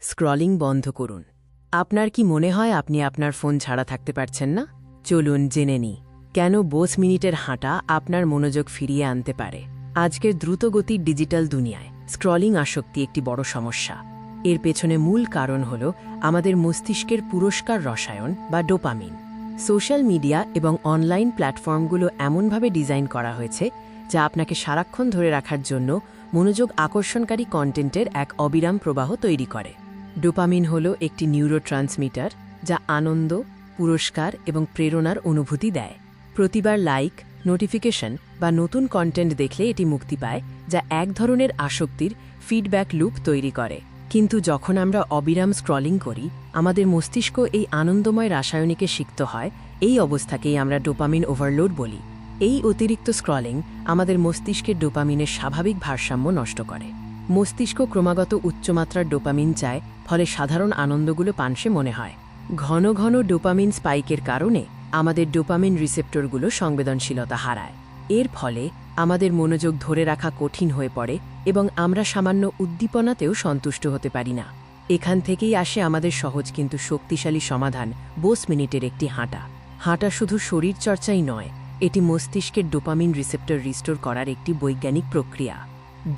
Scrolling বন্ধ করুন। আপনার কি মনে হয় আপনি আপনার ফোন ছাড়া থাকতে পারছেন না? চলুন জেনে নিই কেন 20 মিনিটের হাঁটা আপনার মনোযোগ ফিরিয়ে আনতে পারে। আজকের দ্রুতগতির ডিজিটাল দুনিয়ায় স্ক্রলিং আসক্তি একটি বড় সমস্যা। এর পেছনে মূল কারণ হল আমাদের মস্তিষ্কের পুরস্কার রসায়ন বা ডোপামিন। সোশ্যাল মিডিয়া এবং অনলাইন প্ল্যাটফর্মগুলো এমনভাবে ডিজাইন করা হয়েছে যা আপনাকে সারাক্ষণ ধরে রাখার জন্য মনোযোগ আকর্ষণকারী কন্টেন্টের এক অবিরাম প্রবাহ তৈরি করে। ডোপামিন হল একটি নিউরোট্রান্সমিটার যা আনন্দ, পুরস্কার এবং প্রেরণার অনুভূতি দেয়। প্রতিবার লাইক, নোটিফিকেশন বা নতুন কন্টেন্ট দেখলে এটি মুক্তি পায়, যা এক ধরনের আসক্তির ফিডব্যাক লুপ তৈরি করে। কিন্তু যখন আমরা অবিরাম স্ক্রলিং করি, আমাদের মস্তিষ্ক এই আনন্দময় রাসায়নিকে সিক্ত হয়। এই অবস্থাকেই আমরা ডোপামিন ওভারলোড বলি। এই অতিরিক্ত স্ক্রলিং আমাদের মস্তিষ্কের ডোপামিনের স্বাভাবিক ভারসাম্য নষ্ট করে। মস্তিষ্ক ক্রমাগত উচ্চমাত্রার ডোপামিন চায়, ফলে সাধারণ আনন্দগুলো পানসে মনে হয়। ঘন ঘন ডোপামিন স্পাইকের কারণে আমাদের ডোপামিন রিসেপ্টরগুলো সংবেদনশীলতা হারায়। এর ফলে আমাদের মনোযোগ ধরে রাখা কঠিন হয়ে পড়ে এবং আমরা সামান্য উদ্দীপনাতেও সন্তুষ্ট হতে পারি না। এখান থেকেই আসে আমাদের সহজ কিন্তু শক্তিশালী সমাধান, 20 মিনিটের একটি হাঁটা। হাঁটা শুধু শরীরচর্চাই নয়, এটি মস্তিষ্কের ডোপামিন রিসেপ্টর রিস্টোর করার একটি বৈজ্ঞানিক প্রক্রিয়া।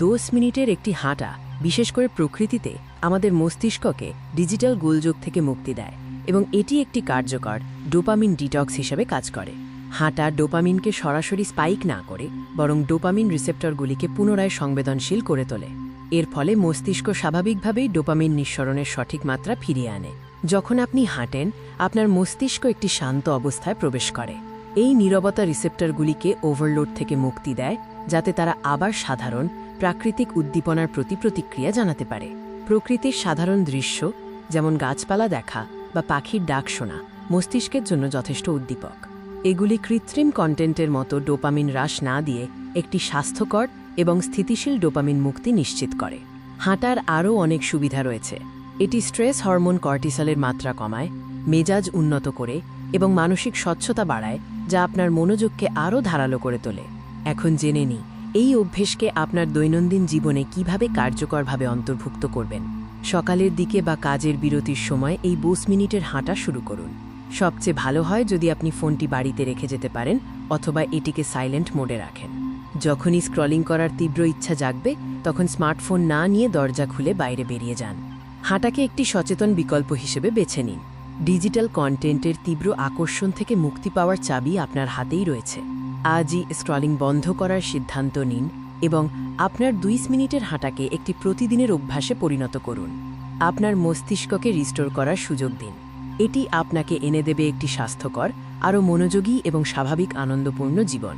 10 মিনিটের একটি হাঁটা, বিশেষ করে প্রকৃতিতে, আমাদের মস্তিষ্ককে ডিজিটাল গোলযোগ থেকে মুক্তি দেয় এবং এটি একটি কার্যকর ডোপামিন ডিটক্স হিসেবে কাজ করে। হাঁটা ডোপামিনকে সরাসরি স্পাইক না করে বরং ডোপামিন রিসেপ্টরগুলিকে পুনরায় সংবেদনশীল করে তোলে। এর ফলে মস্তিষ্ক স্বাভাবিকভাবেই ডোপামিন নিঃসরণের সঠিক মাত্রা ফিরিয়ে আনে। যখন আপনি হাঁটেন, আপনার মস্তিষ্ক একটি শান্ত অবস্থায় প্রবেশ করে। এই নীরবতা রিসেপ্টরগুলিকে ওভারলোড থেকে মুক্তি দেয়, যাতে তারা আবার সাধারণ প্রাকৃতিক উদ্দীপনার প্রতি প্রতিক্রিয়া জানাতে পারে। প্রকৃতির সাধারণ দৃশ্য, যেমন গাছপালা দেখা বা পাখির ডাক শোনা, মস্তিষ্কের জন্য যথেষ্ট উদ্দীপক। এগুলি কৃত্রিম কন্টেন্টের মতো ডোপামিন হ্রাস না দিয়ে একটি স্বাস্থ্যকর এবং স্থিতিশীল ডোপামিন মুক্তি নিশ্চিত করে। হাঁটার আরও অনেক সুবিধা রয়েছে। এটি স্ট্রেস হরমোন কর্টিসলের মাত্রা কমায়, মেজাজ উন্নত করে এবং মানসিক স্বচ্ছতা বাড়ায়, যা আপনার মনোযোগকে আরও ধারালো করে তোলে। এখন জেনে নিই এই অভ্যেসকে আপনার দৈনন্দিন জীবনে কিভাবে কার্যকরভাবে অন্তর্ভুক্ত করবেন। সকালের দিকে বা কাজের বিরতির সময় এই 20 মিনিটের হাঁটা শুরু করুন। সবচেয়ে ভালো হয় যদি আপনি ফোনটি বাড়িতে রেখে যেতে পারেন অথবা এটিকে সাইলেন্ট মোডে রাখেন। যখনই স্ক্রলিং করার তীব্র ইচ্ছা জাগবে, তখন স্মার্টফোন না নিয়ে দরজা খুলে বাইরে বেরিয়ে যান। হাঁটাকে একটি সচেতন বিকল্প হিসেবে বেছে নিন। ডিজিটাল কন্টেন্টের তীব্র আকর্ষণ থেকে মুক্তি পাওয়ার চাবি আপনার হাতেই রয়েছে। আজই স্ক্রলিং বন্ধ করার সিদ্ধান্ত নিন এবং আপনার 20 মিনিটের হাঁটাকে একটি প্রতিদিনের অভ্যাসে পরিণত করুন। আপনার মস্তিষ্ককে রিস্টোর করার সুযোগ দিন। এটি আপনাকে এনে দেবে একটি স্বাস্থ্যকর, আরও মনোযোগী এবং স্বাভাবিক আনন্দপূর্ণ জীবন।